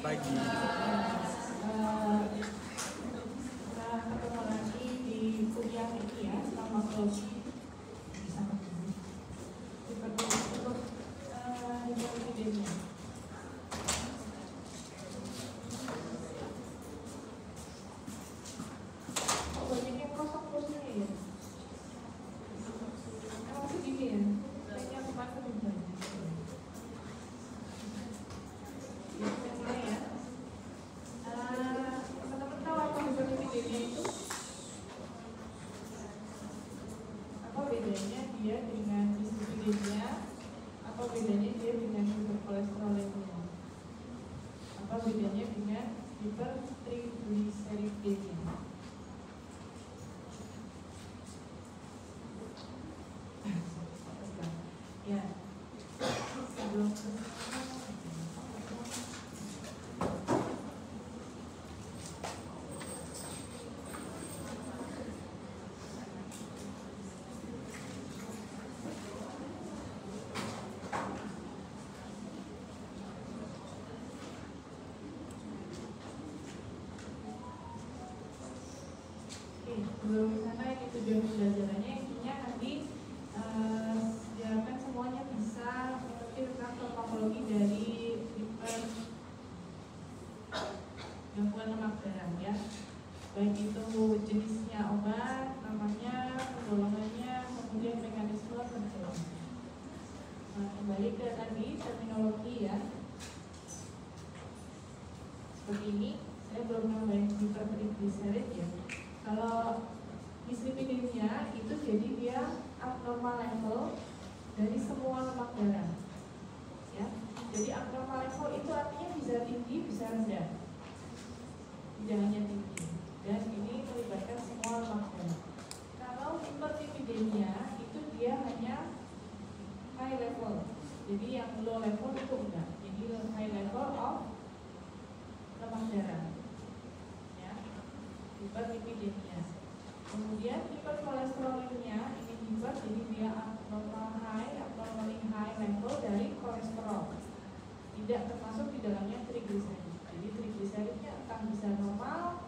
pagi. Kita ketemu lagi di kuliah ini ya, farmakologi bersama guru. Untuk videonya. Kok banyak yang kosong posisinya ya? Emang segini ya? Kayaknya kemarin lebih banyak. Teman-teman tahu apa hiperlipidemia itu? Apa bedanya dia dengan dislipidemia? Apa bedanya dia dengan hiperkolesterolemia? Apa bedanya dengan hipertrigliseridemia? Ya, sebelum sebelum sana ini tujuan pembelajarannya intinya nanti diharapkan semuanya bisa mengerti tentang farmakologi dari gangguan lemak darah ya, baik itu jenisnya obat, namanya, golongannya, kemudian mekanisme kerja. Nah, kembali ke tadi terminologi ya, seperti ini. Saya belum nambahin hipertrigliserid ya. Kalau dislipidemia itu jadi dia abnormal level dari semua lemak darah ya. Jadi abnormal level itu artinya bisa tinggi bisa rendah, tidak hanya tinggi, dan ini melibatkan semua lemak darah. Kalau hiperlipidemia itu dia hanya high level, jadi yang low level itu enggak, jadi high level of lemak darah ya, hiperlipidemia. Kemudian hiperkolesterolemia ini hiper, jadi dia abnormally high level dari kolesterol, tidak termasuk di dalamnya trigliserid. Jadi trigliseridnya akan bisa normal,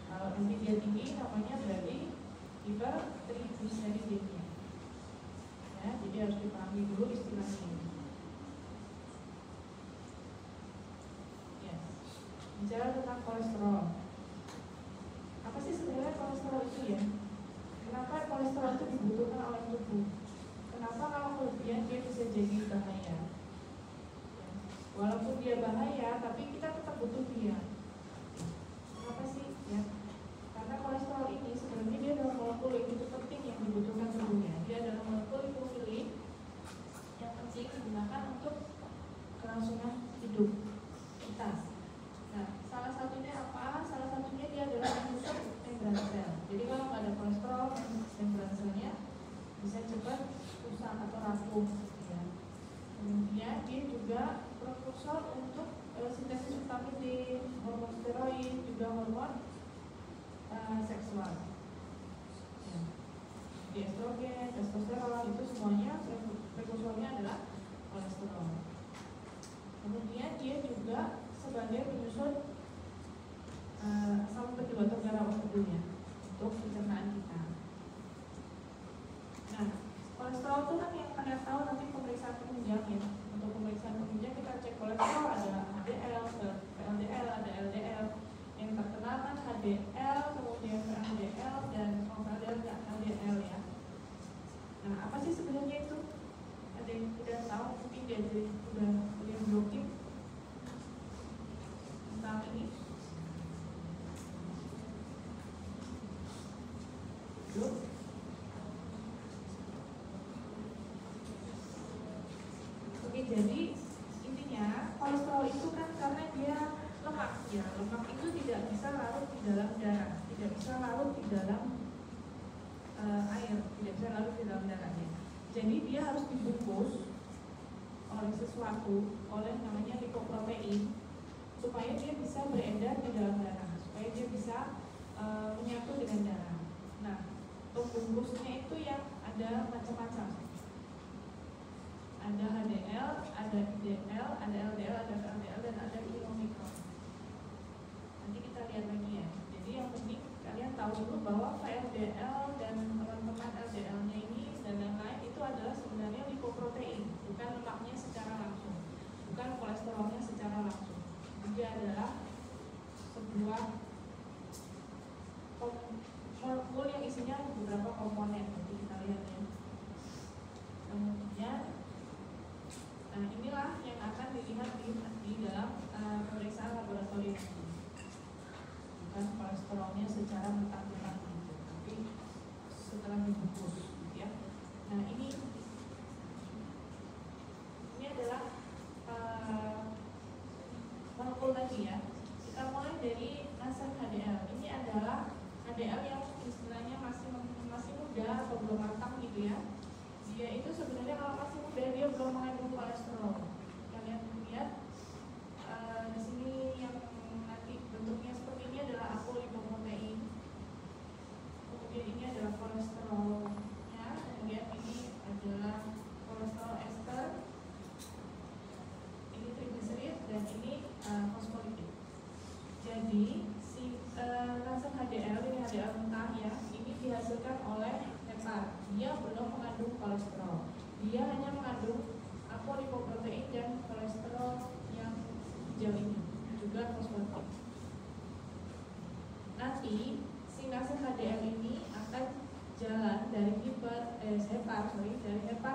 kalau nanti dia tinggi namanya berarti hipertrigliseridemia ya, jadi harus dipahami dulu istilahnya ya. Bicara tentang kolesterol, apa sih sebenarnya kolesterol itu ya? Kenapa kolesterol itu dibutuhkan oleh tubuh? Kenapa kalau kelebihan dia bisa jadi bahaya? Walaupun dia bahaya, tapi kita tetap butuh dia. Kenapa sih? Ya, karena kolesterol ini sebenarnya dia adalah molekul yang itu penting yang dibutuhkan tubuhnya. Dia adalah molekul lipofilin yang penting digunakan untuk kelangsungan hidup kita. Nah, salah satunya apa? Salah satunya dia adalah menyusun membran sel. Jadi kalau nggak ada kolesterol, membran selnya bisa cepat rusak atau rapuh. Ya. Kemudian dia juga prekursor untuk sintesis vitamin D, hormon steroid, juga hormon seksual. Ya. Di estrogen, testosteron itu semuanya prekursornya adalah kolesterol. Kemudian dia juga sebagai penyusun asam batu darah tubuhnya untuk pencernaan kita. Nah, kolesterol itu kan yang kalian tahu nanti pemeriksaan penunjang ya. Untuk pemeriksaan penunjang kita cek kolesterol ada HDL, VLDL, ada LDL. Yang terkenal kan HDL, kemudian VLDL dan LDL ya. Nah, apa sih sebenarnya itu? Ada yang udah tahu mungkin dia jadi udah blocking tentang ini. Yuk. Oke, jadi intinya kolesterol itu kan karena dia lemak ya, lemak itu tidak bisa larut di dalam darah, tidak bisa larut di dalam air, tidak bisa larut di dalam darahnya. Jadi dia harus dibungkus oleh sesuatu, oleh namanya lipoprotein, supaya dia bisa beredar di dalam darah, supaya dia bisa menyatu dengan darah. Nah, pembungkusnya itu yang ada macam-macam. Ada HDL, ada IDL, ada LDL, ada VLDL, dan ada dulu bahwa VLDL dan teman-teman LDL-nya ini dan lain-lain itu adalah sebenarnya lipoprotein, bukan lemaknya secara langsung, bukan kolesterolnya secara langsung. Dia adalah sebuah molekul yang isinya beberapa komponen. Nanti kita lihat ya. Kemudian, nah inilah yang akan dilihat di dalam pemeriksaan laboratorium. Bukan kolesterolnya secara mentah-mentah gitu, tapi setelah dibungkus, gitu ya. Nah ini adalah molekul tadi ya. Kita mulai dari asam HDL. Ini adalah HDL yang istilahnya masih muda atau belum matang gitu ya. Dia itu sebenarnya kalau masih muda dia belum mengandung kolesterol. Kalian lihat di sini yang nanti bentuknya seperti ini adalah apolipoprotein. Kemudian ini adalah kolesterolnya. Kemudian ini adalah kolesterol ester. Ini trigliserid dan ini fosfolipid. Jadi si langsung HDL ini HDL mentah ya, ini dihasilkan oleh hepar. Dia belum mengandung kolesterol. Dia hanya mengandung apolipoprotein dan kolesterol yang hijau ini, juga fosfolipid. Nanti si langsung HDL ini akan jalan dari hepar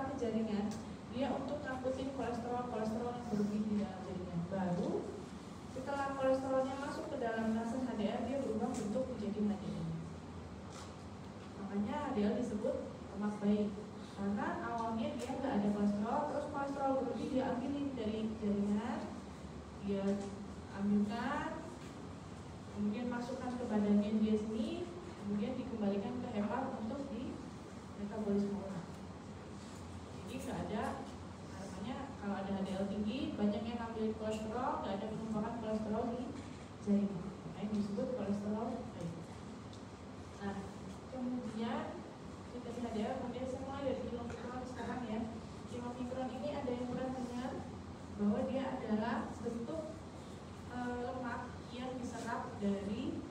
ke jaringan. Dia untuk ngangkutin kolesterol yang berlebih di dalam jaringan. Baru setelah kolesterolnya masuk ke dalam langsung HDL, dia berubah bentuk menjadi HDL. Makanya HDL disebut lemak baik, karena awalnya dia nggak ada kolesterol, terus kolesterol berlebih dia ambilin dari jaringan, dia ambilkan, kemudian masukkan ke badannya dia sini, kemudian dikembalikan ke hepar untuk di metabolisme ulang. Jadi nggak ada, harapannya kalau ada HDL tinggi, banyak yang ngambil kolesterol, nggak ada penumpukan kolesterol di jaringan. Ini disebut kolesterol baik. Nah, kemudian kita di HDL, kemudian saya mulai dari kilomikron sekarang ya. Kilomikron ini ada yang pernah dengar bahwa dia adalah bentuk lemak yang diserap dari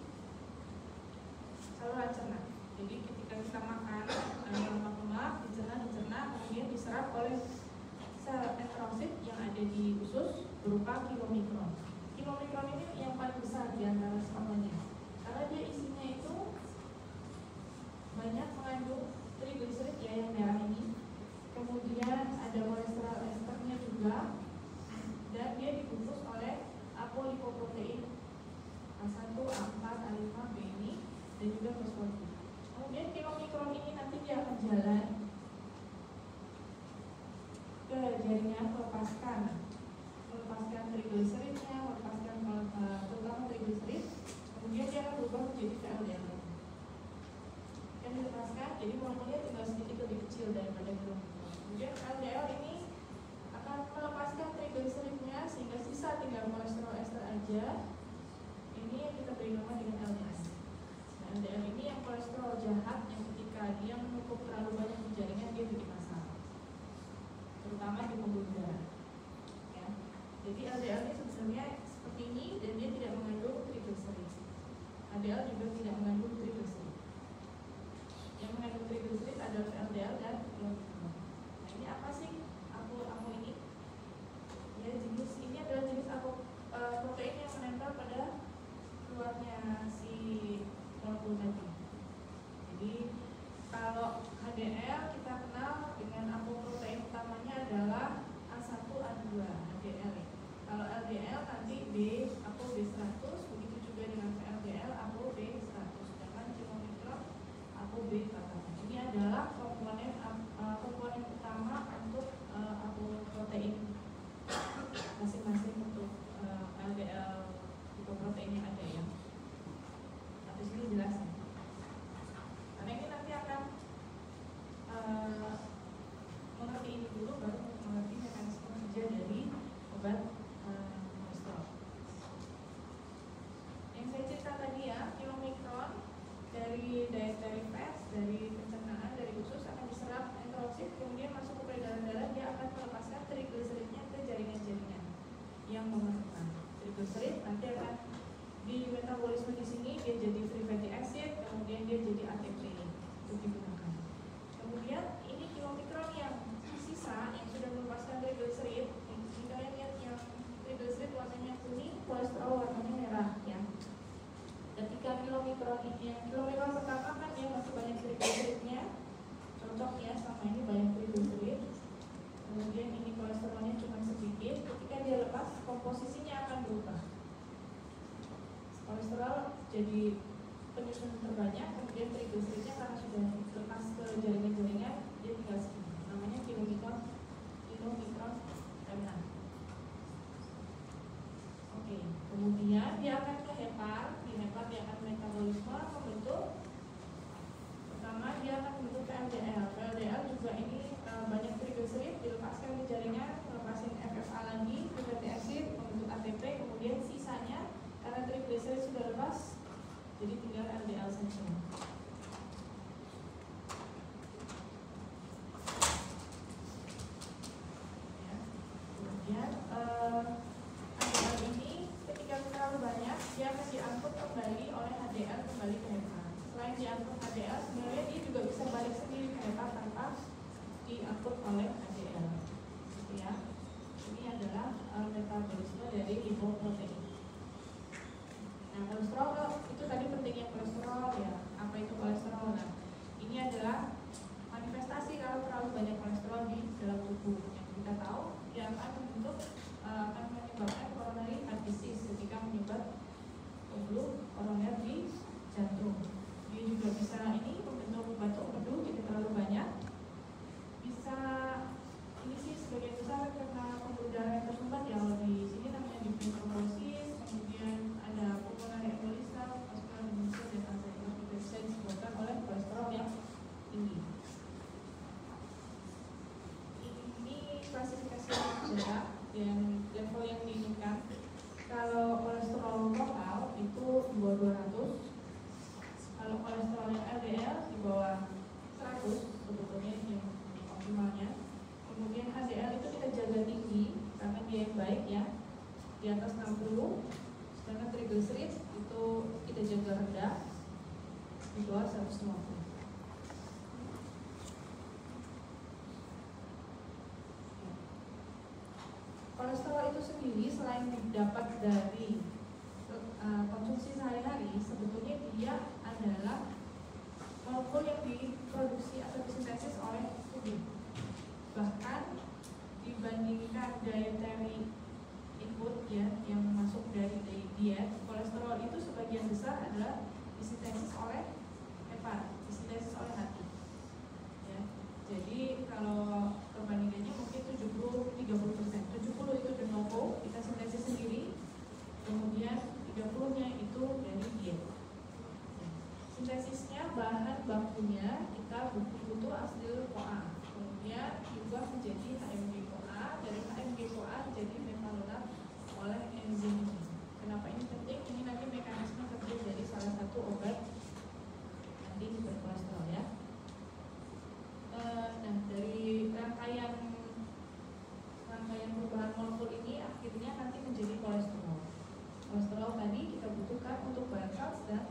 saluran cerna. Jadi ketika kita makan lemak-lemak dicerna, kemudian diserap oleh sel enterosit yang ada di usus berupa kilomikron. Kilomikron ini yang paling besar di antara semuanya, karena dia isinya itu banyak mengandung trigliserid ya yang merah ini. Kemudian ada kolesterol esternya juga, dan dia dibungkus oleh apolipoprotein A1, A4, A5, B ini, dan juga fosfolipid. Kemudian kilomikron ini nanti dia akan jalan ke jaringan, melepaskan trigliseridnya, melepaskan terutama trigliserid, kemudian dia akan berubah menjadi VLDL. Yang dilepaskan, jadi molekulnya tinggal sedikit lebih kecil daripada kilomikron. Kemudian LDL ini akan melepaskan trigliseridnya sehingga sisa tinggal kolesterol ester aja. Ini yang kita beri nama dengan LDL. Nah, LDL ini yang kolesterol jahat yang ketika dia menumpuk terlalu banyak di jaringan dia bikin masalah, terutama di pembuluh darah. Ya. Jadi LDL ini sebenarnya seperti ini dan dia tidak mengandung trigliserid. LDL juga tidak mengandung trigliserid. Yang mengandung trigliserid adalah LDL dan kilomikron. Nah, ini apa sih apo ini? Ya, jenis ini adalah jenis protein yang menempel pada keluarnya si molekul tadi. Jadi kalau HDL kita kenal dengan apoprotein utamanya adalah A1A2 HDL. Kalau LDL nanti apo B100, begitu juga dengan VLDL apo B100, sedangkan kilomikron apo B400. Ini adalah komponen utama untuk apoprotein masing-masing untuk LDL lipoprotein yang ada ya. Habis ini jelas ya. Karena ini nanti akan mengerti ini dulu, baru mengerti mekanisme kerja dari obat kolesterol. Yang saya cerita tadi ya, kilomikron dari dietary fats, dari pencernaan, dari usus akan diserap enterosit, kemudian masuk ke peredaran darah, dia akan melepaskan trigliseridnya ke jaringan-jaringan yang memerlukan. Trigliserid nanti akan di metabolisme di sini dia jadi free fatty acid, kemudian kemudian dia jadi ATP untuk digunakan. Kemudian ini kilomikron yang sisa yang sudah melepaskan triglycerid. Ini kalian lihat yang triglycerid warnanya kuning, kolesterol warnanya merah ya. Ketika kilomikron pertama kan dia masih banyak triglyceridnya, cocok ya, sama ini banyak triglycerid. Kemudian ini kolesterolnya cuma sedikit. Ketika dia lepas, komposisinya akan berubah. Kolesterol jadi penyusun terbanyak, kemudian triglyceridnya karena sudah lepas ke jaringan-jaringan, dia tinggal segini. Namanya kilomikron remnant. Oke, kemudian dia akan ke hepar. Di hepar dia akan metabolisme membentuk. Pertama dia akan membentuk LDL. LDL juga ini banyak triglycerid, dilepaskan ke jaringan, melepasin FFA lagi ke fatty acid, membentuk ATP, kemudian sisanya karena triglycerid sudah lepas, jadi tinggal LDL saja. Ya. Kemudian LDL ini ketika terlalu banyak, dia akan diangkut kembali oleh HDL kembali ke hepar. Selain diangkut HDL, sebenarnya dia juga bisa balik sendiri ke hepar tanpa diangkut oleh HDL. Gitu ya. Ini adalah metabolisme dari lipoprotein. Nah, kolesterol itu tadi pentingnya kolesterol ya. Apa itu kolesterol? Nah, ini adalah manifestasi kalau terlalu banyak kolesterol di dalam tubuh. Yang kita tahu dia akan menyebabkan coronary heart disease ketika menyebabkan pembuluh koroner di jantung. Dia juga bisa membentuk batuk empedu jika terlalu banyak. Bisa ini sih sebagian besar karena pembuluh darah yang tersumbat ya, di sini namanya diplomatosis, kemudian ada pulmonary embolism, vascular dementia dan Alzheimer bisa disebabkan oleh kolesterol yang tinggi. Ini klasifikasi darah dan level yang diinginkan. Kalau kolesterol total itu di bawah 200, kalau kolesterol yang LDL di bawah 100 sebetulnya yang optimalnya. Kemudian HDL itu kita jaga tinggi karena dia yang baik ya, di atas 60. Sedangkan triglycerid itu kita jaga rendah di bawah 150. Kolesterol itu sendiri selain didapat dari konsumsi sehari-hari, sebetulnya dia adalah molekul yang diproduksi atau disintesis oleh tubuh. Bahkan dibandingkan dietary input ya yang masuk dari diet, kolesterol itu sebagian besar adalah disintesis oleh hepar, disintesis oleh hati. Ya. Jadi kalau perbandingannya mungkin 70-30%. 70 itu de novo, kita sintesis sendiri. Kemudian 30-nya itu dari diet. Sintesisnya bahan bakunya kita butuh asil-CoA. Kemudian juga menjadi HMG-CoA, dari HMG-CoA jadi mevalonat oleh enzim ini. Kenapa ini penting? Ini nanti mekanisme kerja dari salah satu obat nanti berkolesterol ya. Nah, dari rangkaian perubahan molekul ini akhirnya nanti menjadi kolesterol. Kolesterol tadi kita butuhkan untuk bahan sels dan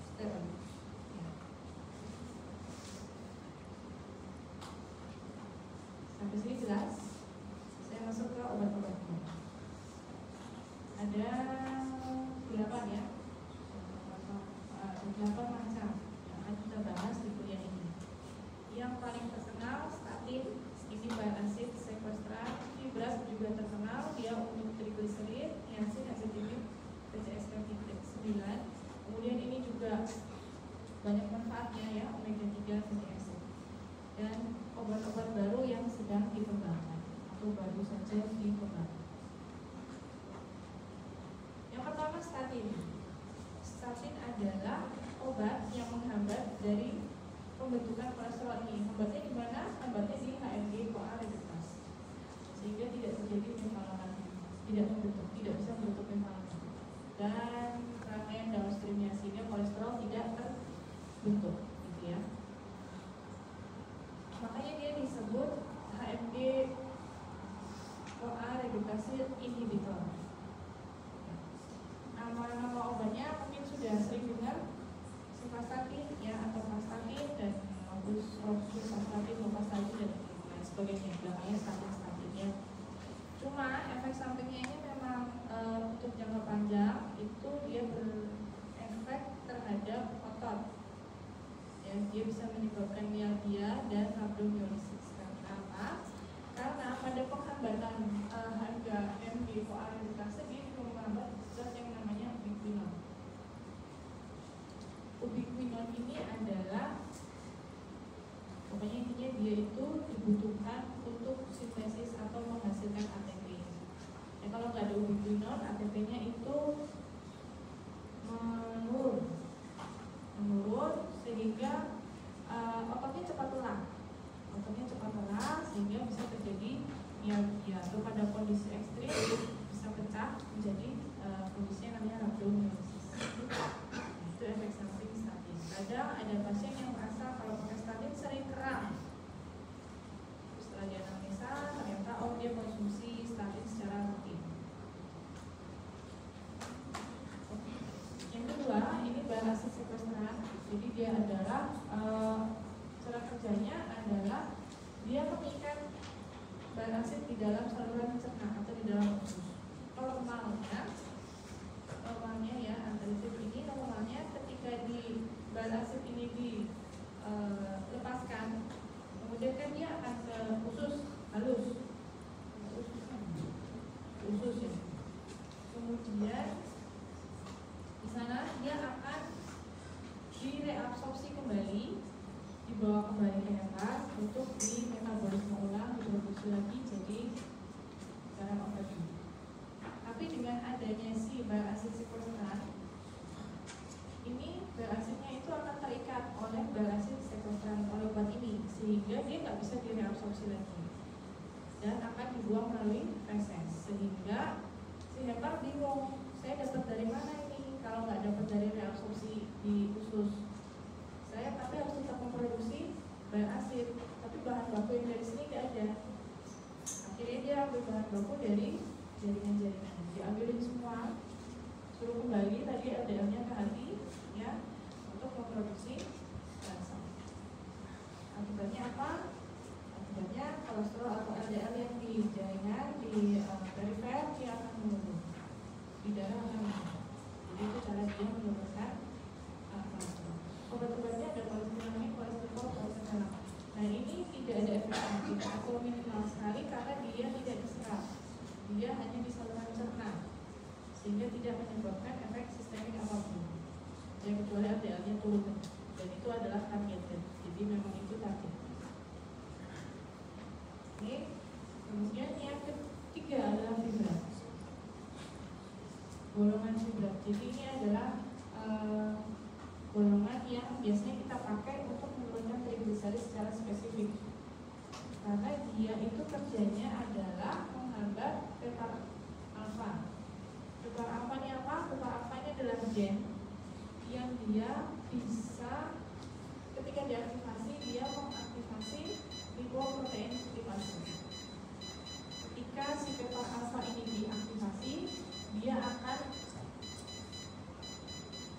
steroid. Sampai sini jelas? Saya masuk ke obat-obatnya. Ada 8 ya, 8 macam yang akan kita bahas di kuliah ini. Yang paling terkenal statin, ini bile acid sequestran. Fibras juga terkenal, dia untuk triglycerid, niacin, azitimib, PCSK9. Kemudian ini juga banyak manfaatnya ya, omega 3 fatty acid. Dan obat-obat baru yang sedang dikembangkan atau baru saja dikembangkan. Yang pertama statin. Statin adalah obat yang menghambat dari pembentukan kolesterol ini. Hambatnya di mana? Hambatnya di HMG-CoA reduktase, sehingga tidak terjadi mevalonat, tidak bisa membentuk mevalonat, dan rangkaian downstreamnya sehingga kolesterol tidak terbentuk, gitu ya. Makanya dia disebut HMG-CoA reduktase inhibitor. Nama-nama obatnya mungkin sudah sering dengar, simvastatin, hemolisis. Karena pada penghambatan harga MG-CoA-redukase dia juga menghambat zat yang namanya ubiquinol. Ubiquinol ini adalah, pokoknya intinya dia itu dibutuhkan untuk sintesis atau menghasilkan ATP. Ya, kalau nggak ada ubiquinol, ATP-nya itu menurun sehingga ototnya cepat lelah sehingga bisa terjadi mialgia atau pada kondisi ekstrim bisa pecah menjadi kondisi yang namanya rhabdomyolysis. Itu efek samping statin. Kadang ada pasien yang merasa kalau pakai statin sering kram. Setelah dianalisa ternyata dia konsumsi statin secara rutin. Yang kedua, ini bahan asid sekvestran. Jadi dia adalah cara kerjanya adalah dia mengikat bahan asid di dalam saluran cerna atau di dalam usus. Normalnya ya, antiresid ini normalnya ketika di bahan asid ini dilepaskan, kemudian kan dia akan ke usus halus, usus ya. Kemudian di sana dia akan direabsorpsi kembali, dibawa kembali ke hepar untuk dimetabolisme ulang, diproduksi lagi jadi garam obat. Tapi dengan adanya si bahan asid sekvestran, ini bahan asidnya itu akan terikat oleh bahan asid sekvestran oleh obat ini, sehingga dia nggak bisa direabsorpsi lagi dan akan dibuang melalui feses, sehingga si hepar bingung, saya dapat dari mana ini kalau nggak dapat dari reabsorpsi di usus. Saya tapi harus tetap memproduksi bahan asid, tapi bahan baku yang dari sini nggak ada. Akhirnya dia ambil bahan baku dari jaringan-jaringan, diambilin semua, suruh kembali tadi LDL-nya ke hati ya untuk memproduksi rasa. Akibatnya apa? Akibatnya kolesterol atau LDL yang di jaringan di perifer dia akan menurun, di darah akan menurun. Jadi itu cara dia menurunkan kolesterol. Obat-obatnya ada kolesterol, kolesterol. Nah ini tidak ada efek samping atau minimal sekali karena dia tidak diserap, dia hanya di saluran cerna, sehingga tidak menyebabkan efek sistemik apapun. Ya kecuali LDL-nya turun, dan itu adalah target. Jadi memang itu target. Oke. Kemudian yang ketiga adalah fibrat. Golongan fibrat. Jadi ini adalah golongan yang biasanya kita pakai untuk menurunkan trigliserid secara spesifik, karena dia itu kerjanya adalah menghambat PPAR alfa. PPAR alfa ini apa? PPAR alfa ini adalah gen yang dia bisa ketika diaktifasi dia mengaktifasi lipoprotein aktivasi. Ketika si PPAR alfa ini diaktifasi, dia akan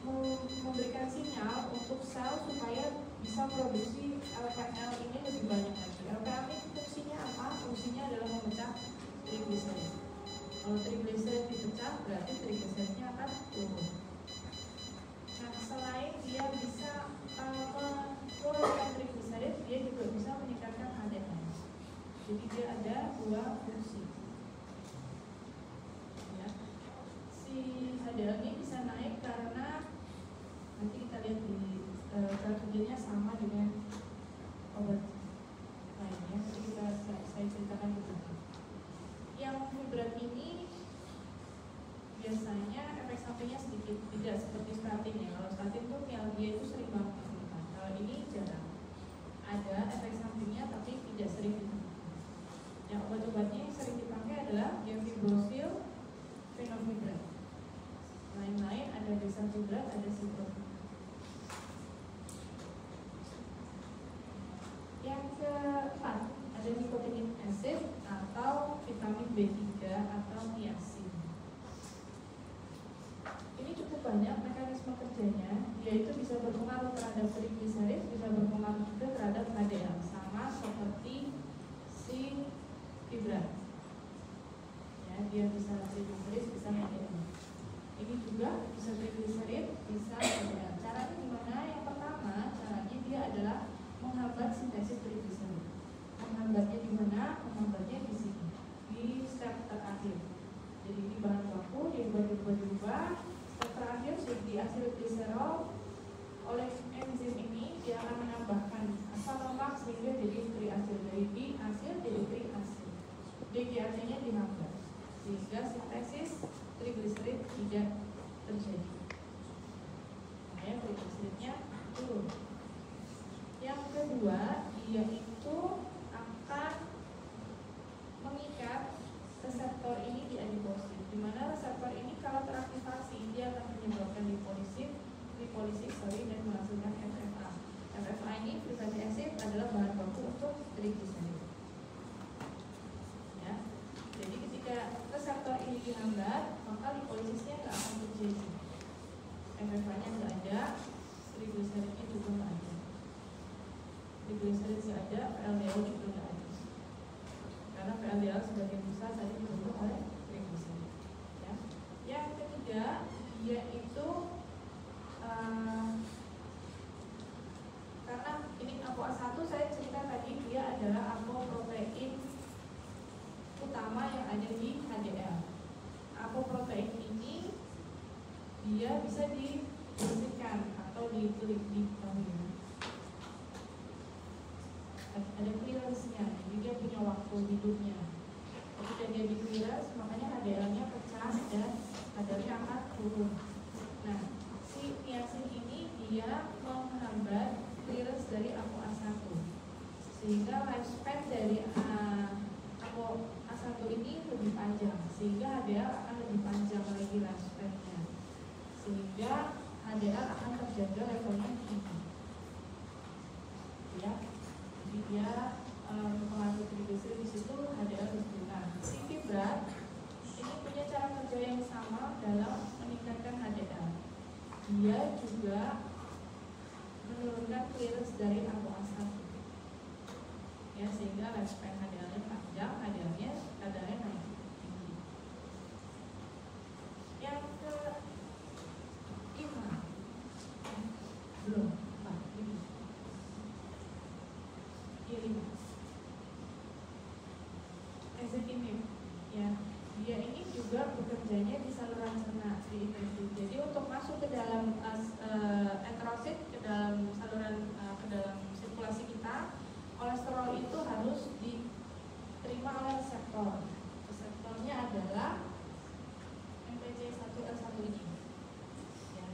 memberikan sinyal untuk sel supaya bisa produksi LPL ini lebih banyak lagi. LPL ini fungsinya apa? Fungsinya adalah memecah trigliserid. Kalau trigliserid dipecah, berarti trigliseridnya akan turun. Nah, selain dia bisa menurunkan trigliserid, dia juga bisa meningkatkan HDL. Jadi dia ada dua fungsi. Ya. Si HDL ini bisa naik karena nanti kita lihat di cara kerjanya sama dengan obat lainnya. Jadi saya ceritakan dulu. Yang fibrat ini biasanya efek sampingnya sedikit, tidak seperti statin ya. Kalau statin tuh mialgia itu sering banget ditemukan. Kalau ini jarang. Ada efek sampingnya tapi tidak sering ditemukan. Yang obat-obatnya yang sering dipakai adalah gemfibrozil, fenofibrat. Lain-lain ada bezafibrate, ada ciprofibrat. Yang keempat ada nicotinic acid atau vitamin B3 atau niacin. Ini cukup banyak mekanisme kerjanya, yaitu bisa berpengaruh terhadap trigliserid, bisa berpengaruh juga terhadap HDL, sama seperti si fibrat. Ya, dia bisa trigliserid, bisa HDL. Ini juga bisa trigliserid, bisa HDL. Caranya gimana? Yang pertama, caranya dia adalah menghambat sintesis trigliserid. Menghambatnya di mana? Menghambatnya di sini, di step terakhir. Jadi di bahan baku diubah. Step terakhir di asil gliserol oleh enzim ini dia akan menambahkan asam lemak sehingga jadi triasil, dari diasil jadi triasil. DGAC-nya dihambat sehingga sintesis trigliserid tidak terjadi. Makanya trigliseridnya turun. Yang kedua, dia itu akan mengikat reseptor ini di adiposit, di mana reseptor ini kalau teraktivasi dia akan menyebabkan lipolisis dan menghasilkan FFA. FFA ini free fatty acid adalah bahan baku untuk trigliserid. Ya, jadi ketika reseptor ini dihambat, maka lipolisisnya nggak akan terjadi. FFA-nya nggak ada, trigliseridnya juga nggak ada. Trigliserid nggak ada, VLDL juga nggak ada. Karena VLDL sebagian besar tadi dibentuk oleh trigliserid. Ya. Yang ketiga, yaitu karena ini ApoA1 saya cerita tadi dia adalah apoprotein utama yang ada di HDL. Apoprotein ini dia bisa dibersihkan atau ada clearance-nya, jadi dia punya waktu hidupnya. Ketika dia di clearance, makanya HDL-nya pecah dan kadarnya akan turun. Nah, si niacin ini dia menghambat clearance dari ApoA1 sehingga lifespan dari ApoA1 ini lebih panjang, sehingga HDL akan lebih panjang lagi lifespan-nya, sehingga HDL akan terjaga levelnya tinggi. Ya, jadi dia mengatur trigliserid di situ HDL lebih rendah. Si fibrat ini punya cara kerja yang sama dalam meningkatkan HDL. Dia juga menurunkan clearance dari ApoA1, ya, sehingga lifespan HDL-nya panjang, HDL-nya kadarnya naik tinggi. Yang kelima, belum, ini, kelima, ezetimibe, ya. Dia ini juga bekerjanya di saluran cerna, di intestine. Jadi untuk masuk ke dalam enterosit, ke dalam saluran ke dalam sirkulasi kita, kolesterol itu harus diterima oleh reseptor. Reseptornya adalah MPC1L1 ini. Ya.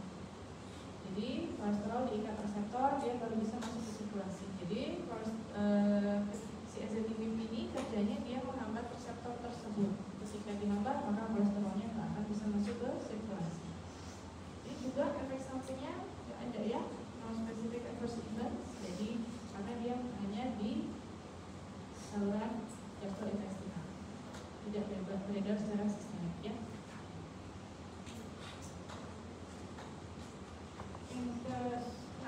Jadi kolesterol diikat reseptor, dia baru bisa masuk ke sirkulasi. Jadi si ezetimibe ini kerjanya dia menghambat reseptor tersebut. Ketika dihambat, maka kolesterolnya nggak akan bisa masuk ke sirkulasi. Ini juga efek sampingnya nggak ada, ya, non-specific adverse event. Jadi karena dia hanya di saluran gastrointestinal, tidak beredar secara sistemik, ya. Yang ke-6,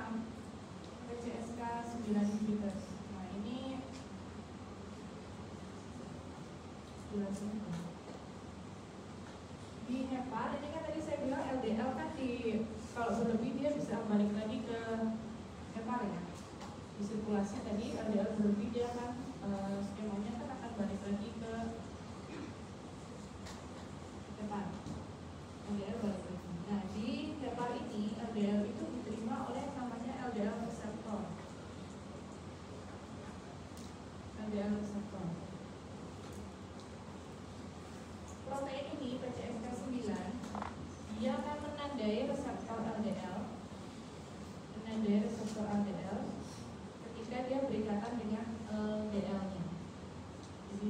PCSK 9 inhibitors. Nah, ini di hepar, ini kan tadi saya bilang LDL kan kalau berlebih dia bisa balik lagi ke hepar, ya. Di sirkulasi tadi LDL berlebih dia kan skemanya kan akan balik lagi ke hepar. LDL balik lagi. Nah, di hepar ini LDL itu diterima oleh namanya LDL reseptor. LDL reseptor. Protein ini PCSK9 dia akan menandai reseptor LDL, ketika dia berikatan dengan LDL-nya. Jadi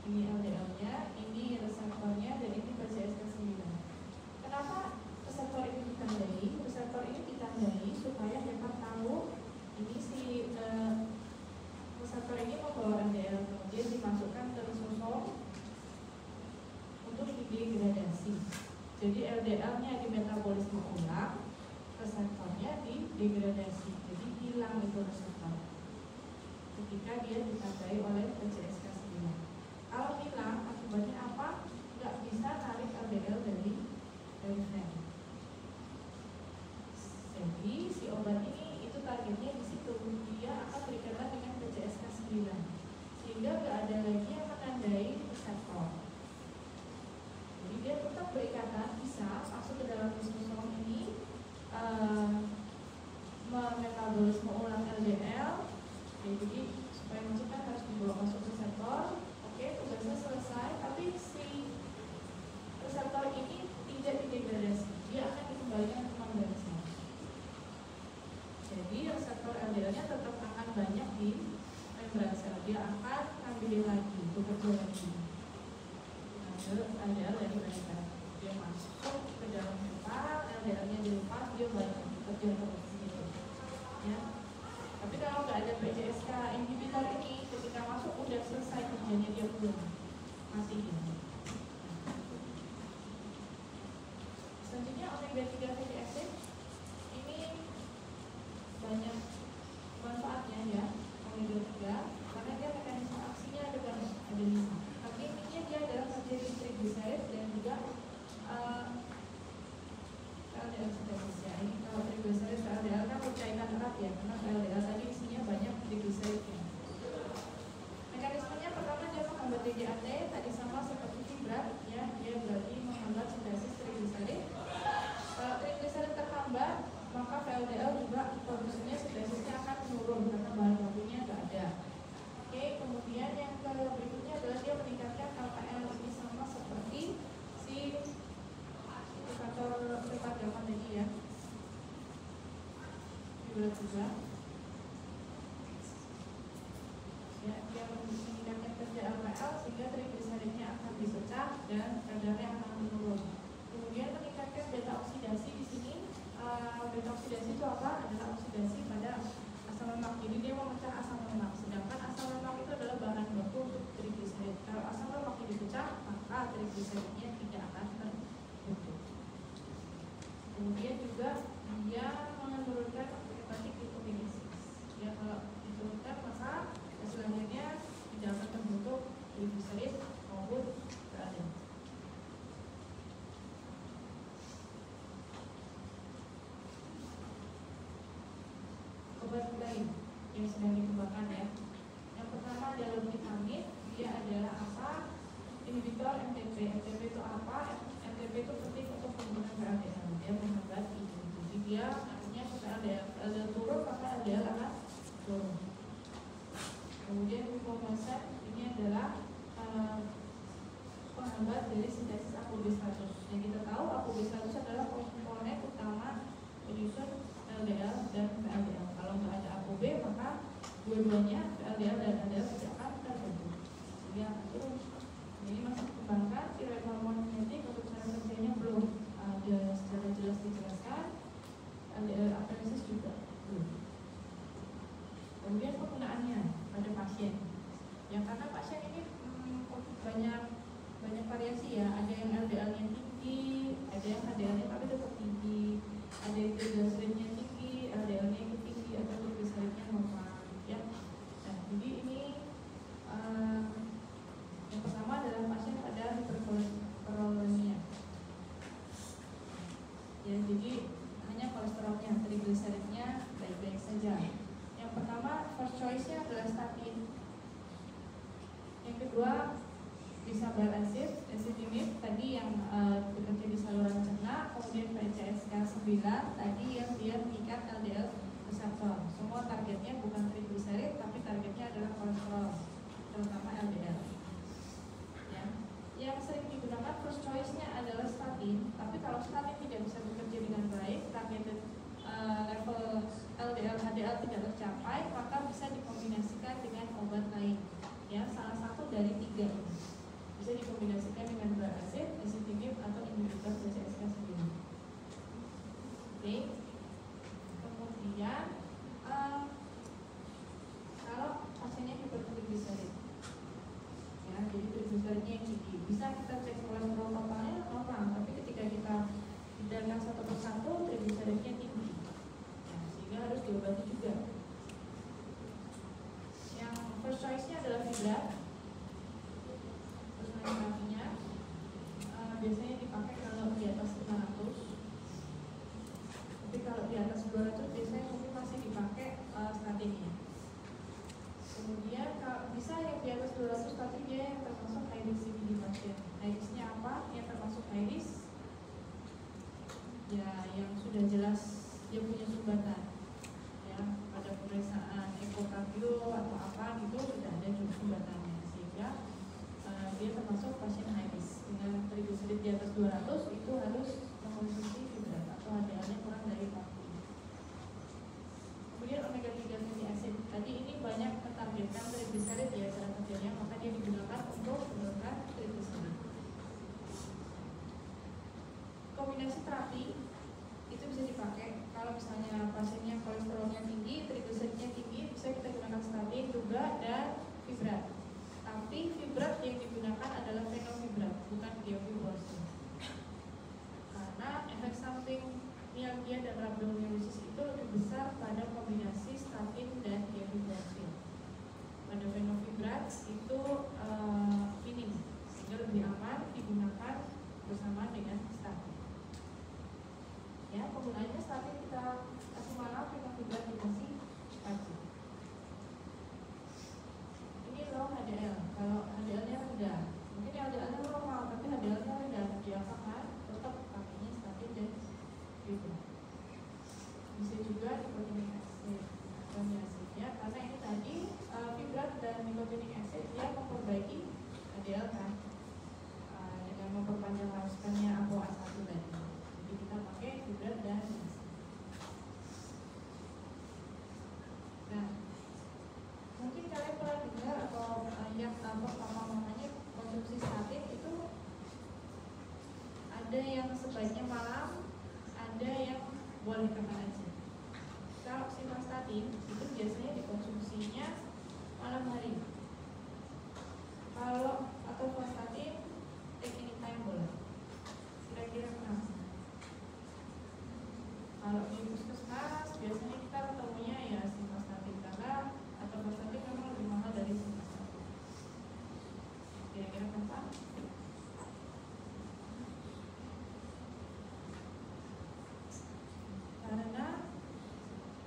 ini LDL-nya, ini reseptornya, dan ini PCSK9. Kenapa reseptor ini ditandai? Reseptor ini ditandai supaya hepat tahu ini si reseptor ini membawa LDL, kemudian dimasukkan ke lisosom untuk didegradasi. Jadi LDL-nya dimetabolisme ulang, reseptornya didegradasi. Jadi hilang itu reseptor ketika dia ditandai oleh PCSK9. Kalau hilang, akibatnya apa? Nggak bisa narik LDL dari fat. Jadi si obat ini itu targetnya di situ, dia akan berikatan dengan PCSK9. masuk ke dalam lisosom ini memetabolisme ulang LDL. Jadi supaya masuk kan harus dibawa masuk reseptor. Oke, tugasnya selesai, tapi si reseptor ini tidak didegradasi, dia akan dikembalikan ke membran sel. Jadi reseptor LDL-nya tetap akan banyak di membran sel, dia akan ngambil lagi, bekerja lagi. LDL dari mereka, dia masuk ke dalam hepa, LDL-nya dilepas, dia balik bekerja terus gitu. Ya. Tapi kalau nggak ada PCSK inhibitor ini, ketika masuk udah selesai kerjanya, dia belum matiin. Selanjutnya omega 3 fatty acid ini banyak manfaatnya ya, omega 3 karena dia mekanisme aksinya ada banyak, ada 5. Tapi intinya dia adalah menjadi triglyceride dan juga LDL sintesis ya. Ini kalau triglyceride ke LDL kan berkaitan erat ya, karena LDL tadi isinya banyak triglyceride-nya. Mekanismenya pertama dia menghambat TGAT, tadi sama seperti fibrat ya, dia berarti menghambat sintesis triglyceride. Kalau triglyceride terhambat, maka VLDL juga produksinya sintesisnya akan menurun karena bahan bakunya nggak ada. Oke, kemudian yang berikutnya adalah dia meningkatkan LPL, ini sama seperti si indikator ketadaman tadi ya, fibrat juga. Ya, dia meningkatkan kerja LPL sehingga triglyceridnya akan dipecah dan kadarnya akan menurun. Kemudian meningkatkan beta oksidasi di sini. Beta oksidasi itu apa? Adalah oksidasi pada asam lemak. Jadi dia memecah asam lemak. Sedangkan asam lemak itu adalah bahan baku untuk triglycerid. Kalau asam lemak ini dipecah, maka triglyceridnya tidak akan terbentuk. Kemudian juga dia menurunkan hepatic lipogenesis. Ya, kalau diturunkan maka selanjutnya tidak akan terbentuk triglycerid maupun LDL. Obat lain yang sedang dikembangkan ya. Yang pertama adalah vitamin, dia adalah apa? Inhibitor MTP. MTP itu apa? MTP itu penting untuk pembentukan LDL. Dia menghambat itu. Jadi dia artinya supaya LDL turun maka LDL akan turun. Kemudian glucosamine ini adalah penghambat dari sintesis ApoB100. Yang kita tahu ApoB100 adalah komponen utama penyusun LDL dan VLDL. Kalau nggak ada ApoB maka dua-duanya VLDL dan LDL tidak akan terbentuk. Jadi akan turun. Ini masih dikembangkan, tiroid hormon genetik untuk cara kerjanya belum ada secara jelas dijelaskan. LDL aferesis juga belum. Kemudian penggunaannya pada pasien. Ya karena pasien ini banyak variasi ya. Ada yang LDL-nya tinggi, ada yang LDL-nya tapi tetap tinggi, ada yang triglyceride-nya tinggi, LDL-nya ikut tinggi atau triglyceride-nya normal. Ya. Nah, jadi ini yang pertama adalah pasien pada hiperkolesterolemia. Ya, jadi hanya kolesterolnya, triglyceride-nya baik-baik saja. Yang pertama, first choice-nya adalah statin. Yang kedua, bisa bile acid, ezetimibe tadi yang bekerja di saluran cerna. Kemudian PCSK 9 tadi yang dia mengikat LDL reseptor. Semua targetnya bukan triglyceride, tapi targetnya adalah kolesterol, terutama LDL. Ya. Yang sering digunakan first choice-nya adalah statin. Tapi kalau statin tidak bisa bekerja dengan baik, targeted level LDL HDL tidak tercapai, maka bisa dikombinasikan dengan obat lain. Ya, salah satu dari 3 ini bisa dikombinasikan dengan bile acid, ezetimibe atau inhibitor PCSK 9. Oke. Kemudian kalau pasiennya hipertriglycerid, ya, jadi triglyceridnya yang tinggi, bisa kita cek kolesterol totalnya normal, tapi ketika kita hidangkan satu persatu triglyceridnya tinggi. Harus diobati juga. Yang first choice-nya adalah fibrat. Terus terapinya biasanya dipakai kalau di atas 500. Tapi kalau di atas 200 biasanya mungkin masih dipakai statinnya. Kemudian kalau bisa yang di atas 200 tapi dia yang termasuk high risk CVD pasien. High risk-nya apa? Yang termasuk high risk ya yang sudah jelas dia punya sumbatan, ya pada pemeriksaan ekokardio atau apa gitu sudah ada sumbatannya, sehingga dia termasuk pasien high risk. Dengan trigliserid di atas 200 itu harus mengkonsumsi fibrat atau HDL-nya kurang dari 40. Kemudian omega 3 fatty acid tadi ini banyak mentargetkan trigliserid ya cara kerjanya, maka dia digunakan untuk menurunkan trigliserid. Kombinasi terapi itu bisa dipakai kalau misalnya pasiennya kolesterolnya tinggi, trigliseridnya tinggi, bisa kita gunakan statin juga dan fibrat. Tapi fibrat yang digunakan adalah fenofibrat, bukan geofibrosin. Karena efek samping mialgia dan rhabdomyolysis itu lebih besar pada kombinasi statin dan geofibrosin. Pada fenofibrat itu minim, sehingga lebih aman digunakan bersama dengan statin. Ya, penggunaannya statin kita kasih malam, fenofibrat dikasih pagi. Ini low HDL, kalau HDL-nya rendah, mungkin HDL-nya normal, tapi HDL-nya rendah, diapakan? Tetap pakainya statin dan fibrat. Bisa juga nicotinic acid, ya, karena ini tadi fibrat dan nicotinic acid dia memperbaiki HDL kan, dengan memperpanjang lifespan-nya ApoA1 tadi. Jadi kita pakai fibrat dan acid. Nah, mungkin kalian pernah dengar atau yang namanya konsumsi statin itu ada yang sebaiknya malam, ada yang boleh kapan aja. Kalau simvastatin itu biasanya dikonsumsinya malam hari. Kalau atorvastatin take anytime boleh. Kira-kira kenapa? Kalau di puskesmas biasanya kita ketemunya ya simvastatin, karena atorvastatin memang lebih mahal dari simvastatin. Kira-kira kenapa? Karena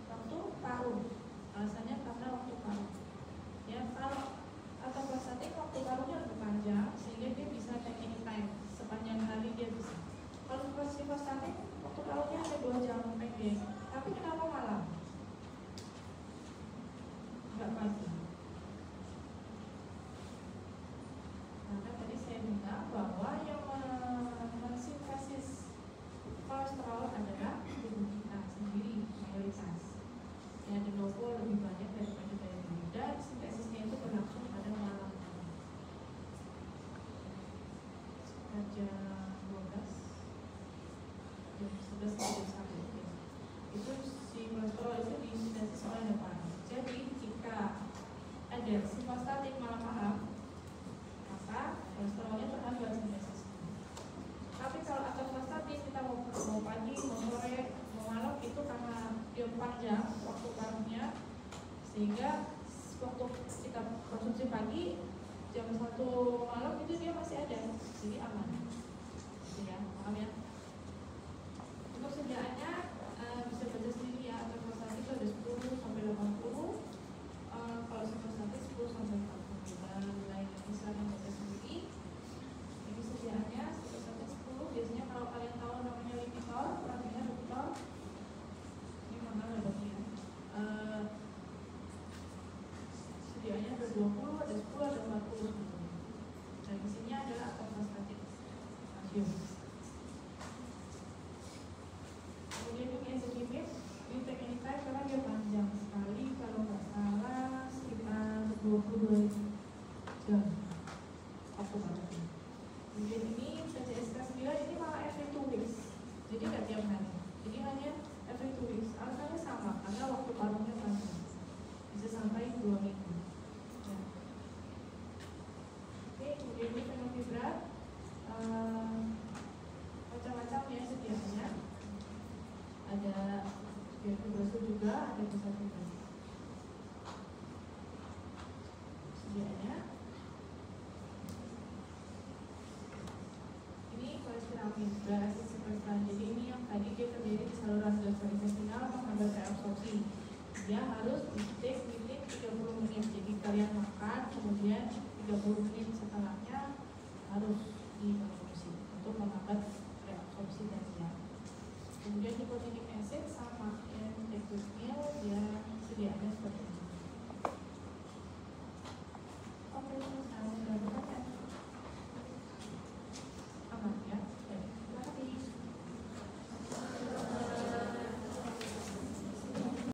waktu paruh, alasannya karena waktu paruh. Ya, kalau atorvastatin waktu paruhnya lebih panjang, sehingga dia bisa take anytime, sepanjang hari dia bisa. Kalau simvastatin waktu paruhnya hanya 2 jam pendek, tapi kenapa malam? Enggak pagi. Karena tadi saya bilang bahwa yang mensintesis kolesterol adalah tubuh kita sendiri mayoritas. Ya, de novo lebih banyak daripada dari dulu, dan sintesisnya itu berlangsung pada malam hari. Sekitar jam 12, jam 11 sampai jam 1 ya. Itu si kolesterol itu disintesis oleh hepar. Jadi jika ada simvastatin malam-malam, maka kolesterolnya terhambat sintesisnya. Tapi kalau atorvastatin kita mau pagi, mau sore, mau malam, itu karena dia panjang waktu paruhnya, sehingga waktu kita konsumsi pagi jam 1 malam itu dia masih ada, jadi aman. Ya, paham ya? Untuk sediaannya bisa baca sendiri ya, atorvastatin itu ada 10 sampai 80, kalau simvastatin 10 sampai 40, dan lainnya silakan baca sendiri. Ini sediaannya simvastatin 10. Biasanya kalau kalian tahu namanya Lipitor, pernah dengar Lipitor? Ini mana obatnya? Sediaannya ada 20, ada 10, ada 40 sebetulnya. Dan isinya adalah atorvastatin natrium. Kemudian ini ezetimibe, ini take anytime karena dia panjang sekali, kalau nggak salah sekitar 22 jam waktu paruhnya. Kemudian ini PCSK9, ini malah every 2 weeks, jadi nggak tiap hari, jadi hanya every 2 weeks. Alasannya sama, karena waktu paruhnya panjang, bisa sampai 2 minggu. Ya. Oke, kemudian ini fenofibrat, macam-macam ya sediaannya. Ada geofibrosin juga, ada pusat fibrosis. Sediaannya ini kolestiramin, berasis sequestran. Jadi ini yang tadi dia terdiri di saluran gastrointestinal menghambat reabsorpsi. Dia harus di-take within 30 menit. Jadi kalian makan, kemudian 30 menit setelahnya harus dikonsumsi untuk menghambat